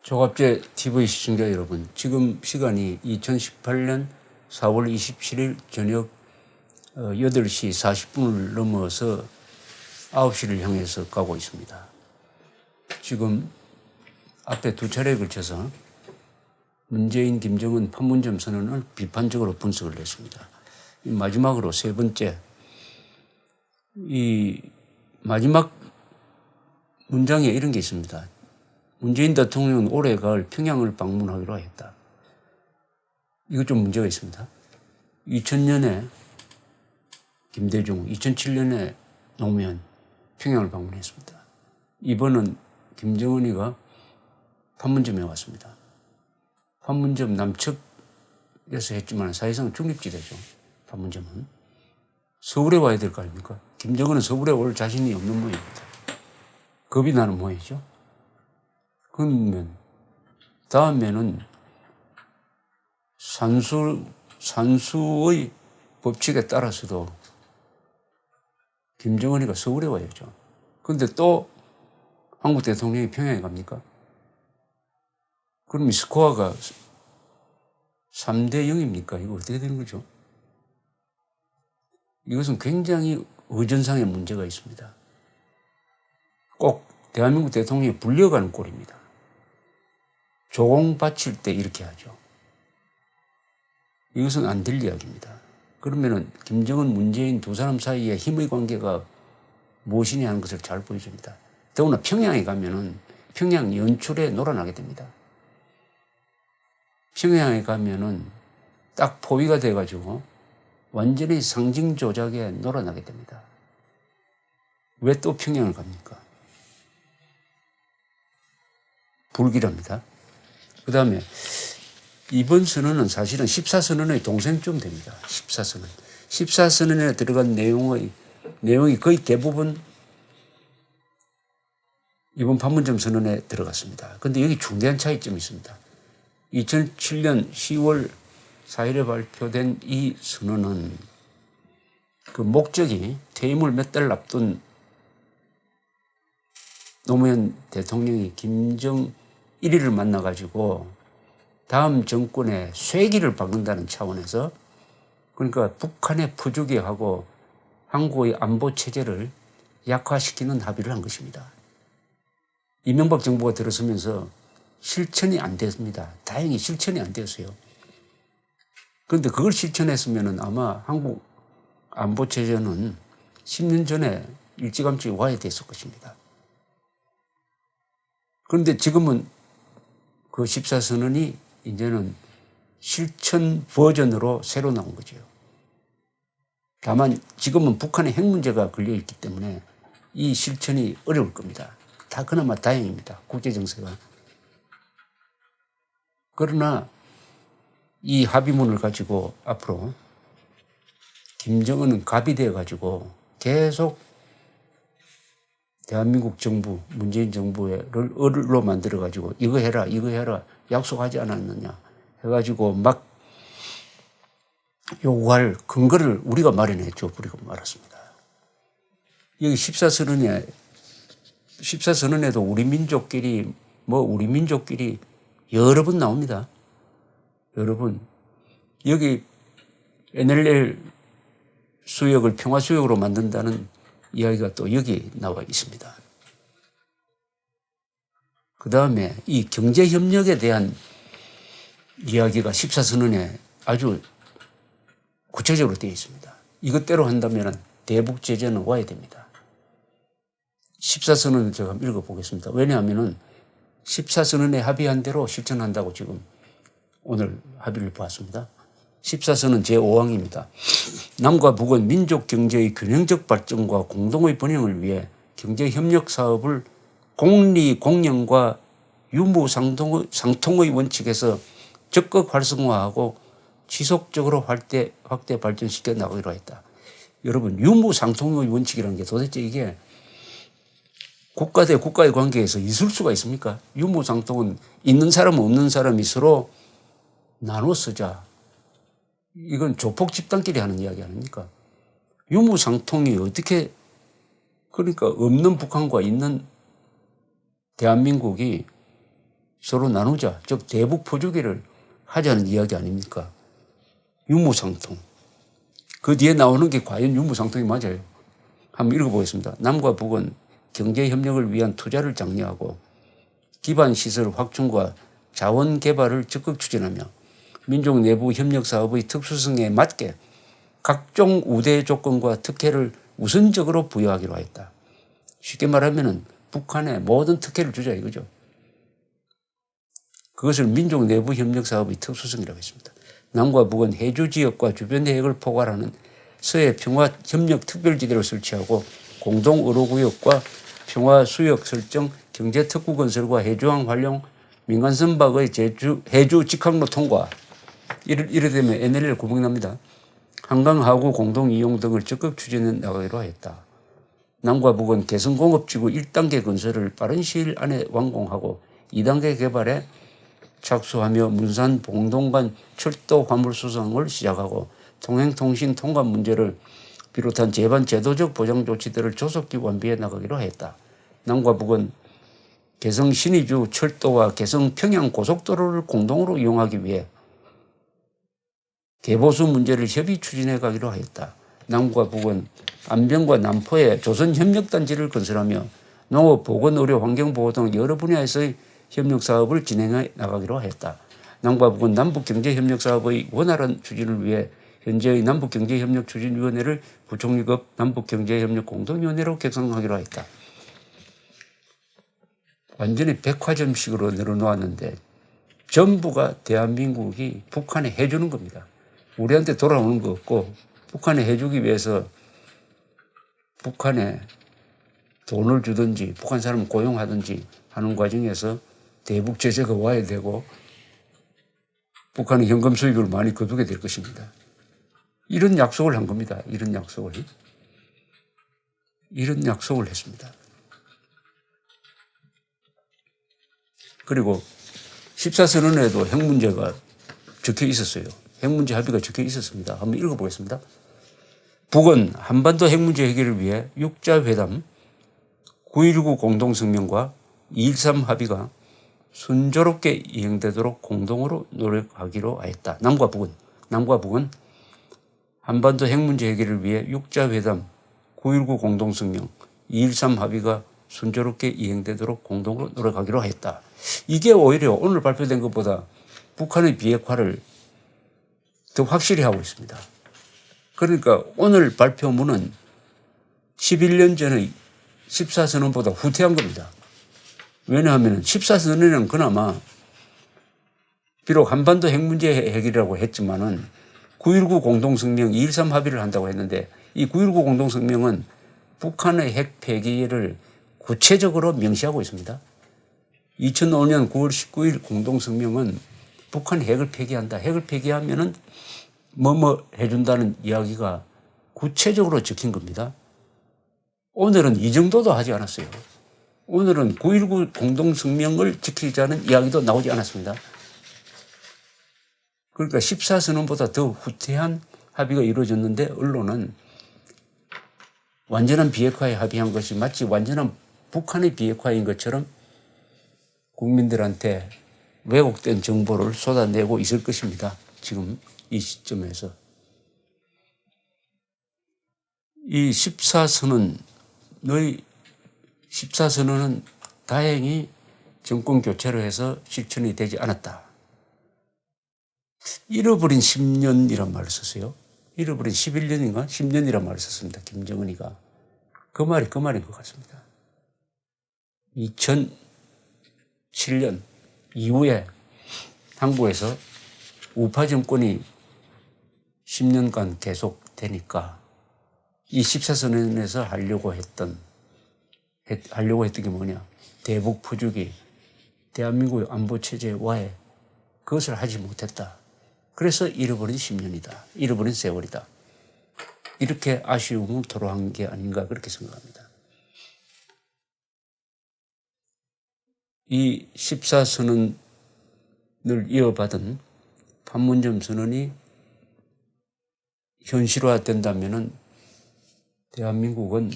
조갑제 TV 시청자 여러분, 지금 시간이 2018년 4월 27일 저녁 8시 40분을 넘어서 9시를 향해서 가고 있습니다. 지금 앞에 두 차례에 걸쳐서 문재인, 김정은 판문점 선언을 비판적으로 분석을 했습니다. 마지막으로 세 번째, 이 마지막 문장에 이런 게 있습니다. 문재인 대통령은 올해 가을 평양을 방문하기로 했다. 이거 좀 문제가 있습니다. 2000년에 김대중, 2007년에 노무현 평양을 방문했습니다. 이번은 김정은이가 판문점에 왔습니다. 판문점 남측에서 했지만 사실상 중립지대죠. 판문점은. 서울에 와야 될 거 아닙니까? 김정은은 서울에 올 자신이 없는 모양입니다. 겁이 나는 모양이죠. 그러면 다음에는 산수의 법칙에 따라서도 김정은이가 서울에 와야죠. 그런데 또 한국 대통령이 평양에 갑니까? 그럼 스코어가 3대 0입니까? 이거 어떻게 되는 거죠? 이것은 굉장히 의전상의 문제가 있습니다. 꼭 대한민국 대통령이 불려가는 꼴입니다. 조공 바칠 때 이렇게 하죠. 이것은 안 될 이야기입니다. 그러면은 김정은, 문재인 두 사람 사이에 힘의 관계가 무엇이냐 하는 것을 잘 보여줍니다. 더구나 평양에 가면은 평양 연출에 놀아나게 됩니다. 평양에 가면은 딱 포위가 돼가지고 완전히 상징 조작에 놀아나게 됩니다. 왜 또 평양을 갑니까? 불길합니다. 그 다음에 이번 선언은 사실은 14선언의 동생쯤 됩니다. 14선언. 14선언에 들어간 내용이 거의 대부분 이번 판문점 선언에 들어갔습니다. 그런데 여기 중대한 차이점이 있습니다. 2007년 10월 4일에 발표된 이 선언은 그 목적이 퇴임을 몇 달 앞둔 노무현 대통령이 김정일이를 만나가지고 다음 정권의 쇠기를 박는다는 차원에서, 그러니까 북한의 부주기하고 한국의 안보 체제를 약화시키는 합의를 한 것입니다. 이명박 정부가 들어서면서 실천이 안 됐습니다. 다행히 실천이 안 됐어요. 그런데 그걸 실천했으면 아마 한국 안보 체제는 10년 전에 일찌감치 와야 됐을 것입니다. 그런데 지금은 그 14선언이 이제는 실천 버전으로 새로 나온 거죠. 다만 지금은 북한의 핵 문제가 걸려있기 때문에 이 실천이 어려울 겁니다. 다 그나마 다행입니다. 국제정세가. 그러나 이 합의문을 가지고 앞으로 김정은은 갑이 되어가지고 계속 대한민국 정부, 문재인 정부를 을로 만들어가지고 이거 해라, 이거 해라, 약속하지 않았느냐 해가지고 막 요구할 근거를 우리가 마련해 줘버리고 말았습니다. 여기 14선언에도 우리 민족끼리 여러 번 나옵니다. 여러분, 여기 NLL 수역을 평화수역으로 만든다는 이야기가 또 여기 나와 있습니다. 그 다음에 이 경제협력에 대한 이야기가 14선언에 아주 구체적으로 되어 있습니다. 이것대로 한다면 대북제재는 와야 됩니다. 14선언을 제가 한번 읽어보겠습니다. 왜냐하면 14선언에 합의한 대로 실천한다고 지금 오늘 합의를 보았습니다. 14선언 제5항입니다. 남과 북은 민족 경제의 균형적 발전과 공동의 번영을 위해 경제협력 사업을 공리, 공영과 유무 상통의 원칙에서 적극 활성화하고 지속적으로 확대 발전시켜 나가기로 했다. 여러분, 유무 상통의 원칙이라는 게 도대체 이게 국가 대 국가의 관계에서 있을 수가 있습니까? 유무 상통은 있는 사람 없는 사람이 서로 나눠 쓰자. 이건 조폭 집단끼리 하는 이야기 아닙니까? 유무상통이 어떻게, 그러니까 없는 북한과 있는 대한민국이 서로 나누자. 즉 대북 포주기를 하자는 이야기 아닙니까? 유무상통. 그 뒤에 나오는 게 과연 유무상통이 맞아요. 한번 읽어보겠습니다. 남과 북은 경제협력을 위한 투자를 장려하고 기반시설 확충과 자원 개발을 적극 추진하며 민족 내부 협력 사업의 특수성에 맞게 각종 우대 조건과 특혜를 우선적으로 부여하기로 했다. 쉽게 말하면 북한에 모든 특혜를 주자 이거죠. 그것을 민족 내부 협력 사업의 특수성이라고 했습니다. 남과 북은 해주 지역과 주변 해역을 포괄하는 서해 평화 협력 특별지대를 설치하고 공동 의료구역과 평화 수역 설정, 경제 특구 건설과 해주항 활용, 민간 선박의 해주 직항로 통과, 이래 되면 NLL 구멍이 납니다. 한강 하구 공동 이용 등을 적극 추진해 나가기로 했다. 남과 북은 개성공업지구 1단계 건설을 빠른 시일 안에 완공하고 2단계 개발에 착수하며 문산 봉동간 철도 화물 수송을 시작하고 통행통신 통관 문제를 비롯한 제반 제도적 보장 조치들을 조속히 완비해 나가기로 했다. 남과 북은 개성 신의주 철도와 개성 평양 고속도로를 공동으로 이용하기 위해 개보수 문제를 협의 추진해 가기로 하였다. 남과 북은 안병과 남포에 조선협력단지를 건설하며 농업, 보건, 의료, 환경보호 등 여러 분야에서의 협력사업을 진행해 나가기로 하였다. 남과 북은 남북경제협력사업의 원활한 추진을 위해 현재의 남북경제협력추진위원회를 부총리급 남북경제협력공동위원회로 격상하기로 했다. 완전히 백화점식으로 늘어놓았는데 전부가 대한민국이 북한에 해주는 겁니다. 우리한테 돌아오는 거 없고 북한에 해주기 위해서 북한에 돈을 주든지 북한 사람 고용하든지 하는 과정에서 대북 제재가 와야 되고 북한의 현금 수입을 많이 거두게 될 것입니다. 이런 약속을 한 겁니다. 이런 약속을 했습니다. 그리고 14선언에도 핵 문제가 적혀 있었어요. 핵 문제 합의가 적혀 있었습니다. 한번 읽어보겠습니다. 북은 한반도 핵 문제 해결을 위해 6자 회담, 9.19 공동성명과 2.13 합의가 순조롭게 이행되도록 공동으로 노력하기로 하였다. 남과 북은 한반도 핵 문제 해결을 위해 6자 회담, 9.19 공동성명, 2.13 합의가 순조롭게 이행되도록 공동으로 노력하기로 했다. 이게 오히려 오늘 발표된 것보다 북한의 비핵화를 더 확실히 하고 있습니다. 그러니까 오늘 발표문은 11년 전의 14선언보다 후퇴한 겁니다. 왜냐하면 14선언은 그나마 비록 한반도 핵 문제 해결이라고 했지만은 9.19 공동성명 2.13 합의를 한다고 했는데 이 9.19 공동성명은 북한의 핵 폐기를 구체적으로 명시하고 있습니다. 2005년 9월 19일 공동성명은 북한 핵을 폐기한다. 핵을 폐기하면은 뭐뭐 해준다는 이야기가 구체적으로 적힌 겁니다. 오늘은 이 정도도 하지 않았어요. 오늘은 9.19 공동성명을 지키자는 이야기도 나오지 않았습니다. 그러니까 14선언보다 더 후퇴한 합의가 이루어졌는데 언론은 완전한 비핵화에 합의한 것이 마치 완전한 북한의 비핵화인 것처럼 국민들한테 왜곡된 정보를 쏟아내고 있을 것입니다. 지금 이 시점에서. 이 14선언은 다행히 정권 교체로 해서 실천이 되지 않았다. 잃어버린 10년이란 말을 썼어요. 잃어버린 11년인가? 10년이란 말을 썼습니다. 김정은이가. 그 말인 것 같습니다. 2007년 이후에 한국에서 우파 정권이 10년간 계속되니까 이 14선언에서 하려고 했던 게 뭐냐. 대북 포주기, 대한민국의 안보체제와의 그것을 하지 못했다. 그래서 잃어버린 10년이다. 잃어버린 세월이다. 이렇게 아쉬움을 토로한 게 아닌가 그렇게 생각합니다. 이 14선언을 이어받은 판문점 선언이 현실화된다면 대한민국은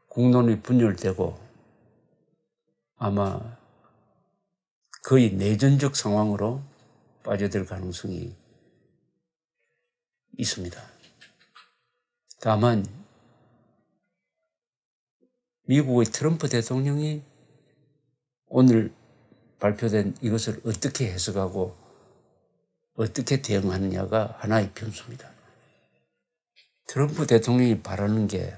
국론이 분열되고 아마 거의 내전적 상황으로 빠져들 가능성이 있습니다. 다만 미국의 트럼프 대통령이 오늘 발표된 이것을 어떻게 해석하고 어떻게 대응하느냐가 하나의 변수입니다. 트럼프 대통령이 바라는 게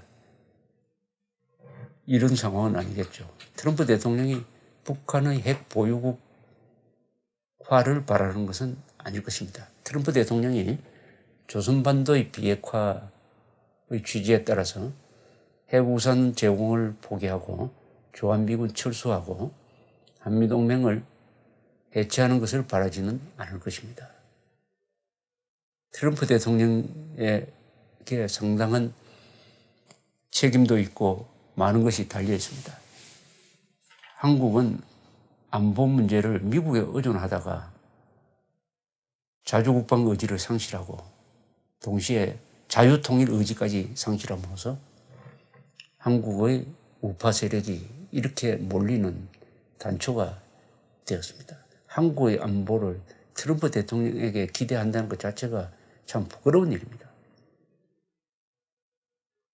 이런 상황은 아니겠죠. 트럼프 대통령이 북한의 핵 보유국화를 바라는 것은 아닐 것입니다. 트럼프 대통령이 조선반도의 비핵화의 취지에 따라서 핵우산 제공을 포기하고 주한미군 철수하고 한미동맹을 해체하는 것을 바라지는 않을 것입니다. 트럼프 대통령에게 상당한 책임도 있고 많은 것이 달려 있습니다. 한국은 안보 문제를 미국에 의존하다가 자주국방 의지를 상실하고 동시에 자유통일 의지까지 상실함으로써 한국의 우파 세력이 이렇게 몰리는 단초가 되었습니다. 한국의 안보를 트럼프 대통령에게 기대한다는 것 자체가 참 부끄러운 일입니다.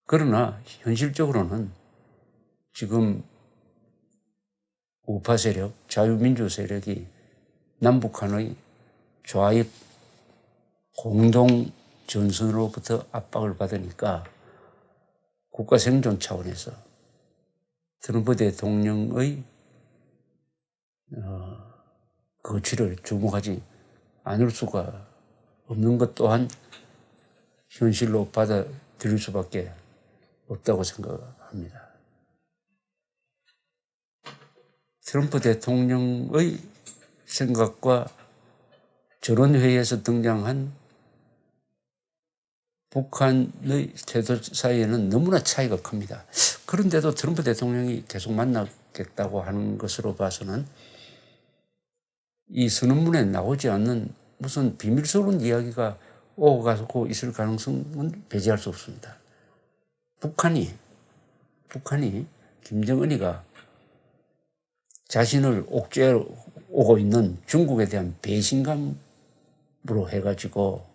그러나 현실적으로는 지금 우파 세력, 자유민주 세력이 남북한의 좌익 공동 전선으로부터 압박을 받으니까 국가 생존 차원에서 트럼프 대통령의 거취를 주목하지 않을 수가 없는 것 또한 현실로 받아들일 수밖에 없다고 생각합니다. 트럼프 대통령의 생각과 저런 회의에서 등장한 북한의 태도 사이에는 너무나 차이가 큽니다. 그런데도 트럼프 대통령이 계속 만나겠다고 하는 것으로 봐서는 이 선언문에 나오지 않는 무슨 비밀스러운 이야기가 오고 가고 있을 가능성은 배제할 수 없습니다. 북한이 김정은이가 자신을 옥죄어 오고 있는 중국에 대한 배신감으로 해가지고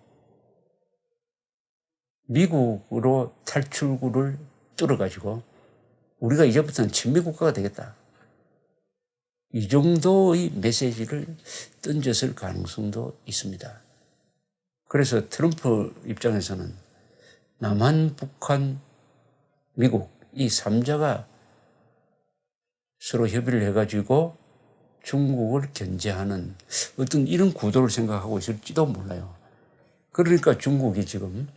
미국으로 탈출구를 뚫어가지고 우리가 이제부터는 친미국가가 되겠다. 이 정도의 메시지를 던졌을 가능성도 있습니다. 그래서 트럼프 입장에서는 남한, 북한, 미국 이 3자가 서로 협의를 해가지고 중국을 견제하는 어떤 이런 구도를 생각하고 있을지도 몰라요. 그러니까 중국이 지금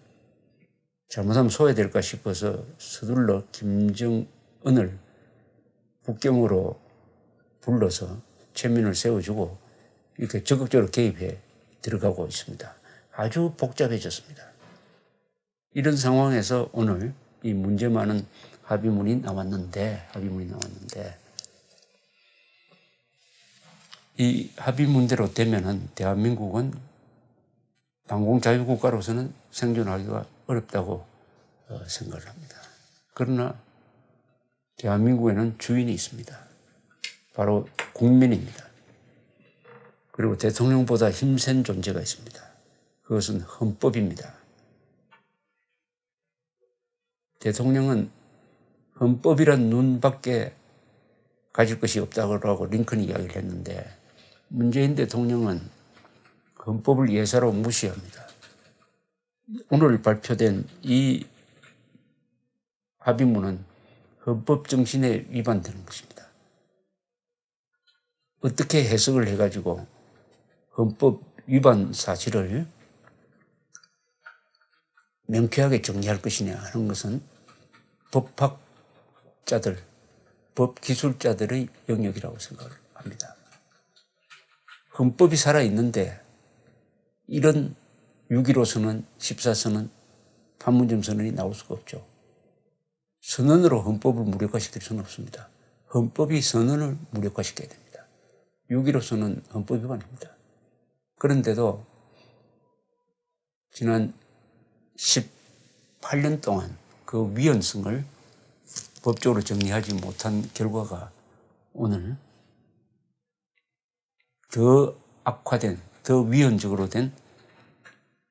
잘못하면 소외될까 싶어서 서둘러 김정은을 북경으로 불러서 체면을 세워주고 이렇게 적극적으로 개입해 들어가고 있습니다. 아주 복잡해졌습니다. 이런 상황에서 오늘 이 문제 많은 합의문이 나왔는데 이 합의문대로 되면은 대한민국은 방공자유국가로서는 생존하기가 어렵다고 생각을 합니다. 그러나 대한민국에는 주인이 있습니다. 바로 국민입니다. 그리고 대통령보다 힘센 존재가 있습니다. 그것은 헌법입니다. 대통령은 헌법이란 눈밖에 가질 것이 없다고 링컨이 이야기를 했는데 문재인 대통령은 헌법을 예사로 무시합니다. 오늘 발표된 이 합의문은 헌법 정신에 위반되는 것입니다. 어떻게 해석을 해가지고 헌법 위반 사실을 명쾌하게 정리할 것이냐 하는 것은 법학자들, 법기술자들의 영역이라고 생각을 합니다. 헌법이 살아있는데 이런 6.15 선언, 14선언, 판문점 선언이 나올 수가 없죠. 선언으로 헌법을 무력화시킬 수는 없습니다. 헌법이 선언을 무력화시켜야 됩니다. 6.15 선언은 헌법 위반입니다. 그런데도 지난 18년 동안 그 위헌성을 법적으로 정리하지 못한 결과가 오늘 더 악화된, 더 위헌적으로 된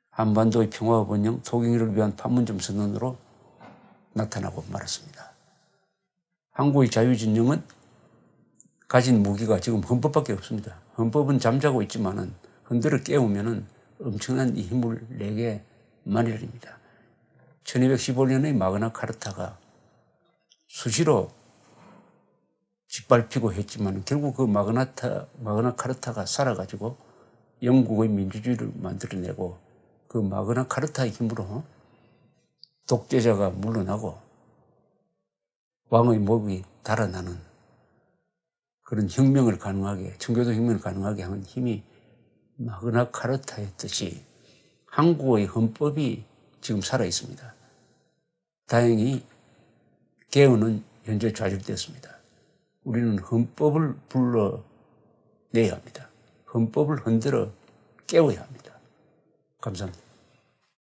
한반도의 평화와 번영, 토경의를 위한 판문점 선언으로 나타나고 말았습니다. 한국의 자유진영은 가진 무기가 지금 헌법밖에 없습니다. 헌법은 잠자고 있지만은 흔들어 깨우면은 엄청난 힘을 내게 마련입니다. 1215년의 마그나 카르타가 수시로 짓밟히고 했지만 결국 그 마그나 카르타가 살아가지고 영국의 민주주의를 만들어내고 그 마그나 카르타의 힘으로 독재자가 물러나고 왕의 목이 달아나는 그런 혁명을 가능하게, 청교도 혁명을 가능하게 하는 힘이 마그나 카르타였듯이 한국의 헌법이 지금 살아 있습니다. 다행히 개헌은 현재 좌절되었습니다. 우리는 헌법을 불러내야 합니다. 헌법을 흔들어 깨워야 합니다. 감사합니다.